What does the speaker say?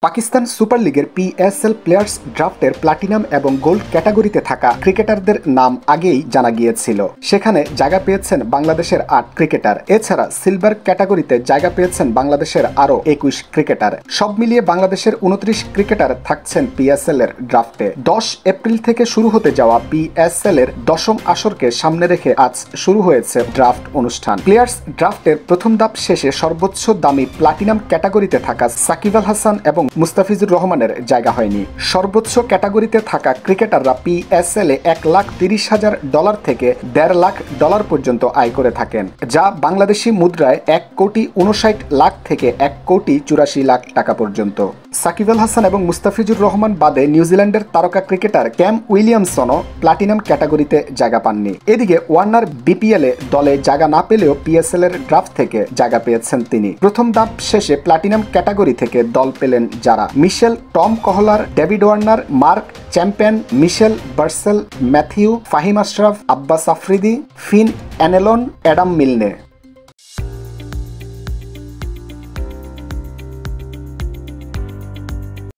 Pakistan super লিগের PSL players ড্রাফটের platinum এবং gold ক্যাটাগরিতে থাকা ক্রিকেটারদের নাম আগেই জানা গিয়েছিল। সেখানে জায়গা পেয়েছেন বাংলাদেশের ৮ ক্রিকেটার। এছাড়া সিলভার ক্যাটাগরিতে জায়গা পেয়েছেন বাংলাদেশের আরও ২১ ক্রিকেটার। সব মিলিয়ে বাংলাদেশের ২৯ ক্রিকেটার থাকছেন পিএসএল এর ড্রাফটে। ১০ এপ্রিল থেকে শুরু হতে যাওয়া পিএসএল এর ১০ম আসরকে সামনে রেখে আজ শুরু হয়েছে ড্রাফট অনুষ্ঠান। প্লেয়ার্স ড্রাফটের প্রথম ধাপ শেষে সর্বোচ্চ দামি প্লাটিনাম ক্যাটাগরিতে থাকা সাকিব আল হাসান এবং মুস্তাফিজুর রহমানের জায়গা হয়নি। সর্বোচ্চ ক্যাটাগরিতে থাকা ক্রিকেটাররা পিএসএল এ $১,৩০,০০০ থেকে $১.৫ লাখ পর্যন্ত আয় করে থাকেন, যা বাংলাদেশি মুদ্রায় $১,৫৯,০০,০০০ থেকে $১,৮৪,০০,০০০ পর্যন্ত। সাকিব আল হাসান এবং মুস্তাফিজুর রহমান বাদে নিউজিল্যান্ডের তারকা ক্রিকেটার ক্যাম উইলিয়ামসনও প্লাটিনাম ক্যাটাগরিতে জায়গা পাননি। এদিকে ওয়ার্নার বিপিএল এ দলে জায়গা না পেলেও পিএসএল এর ড্রাফট থেকে জায়গা পেয়েছেন তিনি। প্রথম ধাপ শেষে প্লাটিনাম ক্যাটাগরি থেকে দল পেলেন যারা: Mitchell, Tom Kohler, David Warner, Mark Champion, Mitchell বার্সেল, ম্যাথিউ, ফাহিম আশরাফ, আব্বাস আফ্রিদি, ফিন অ্যানেলন, অ্যাডাম মিলনে।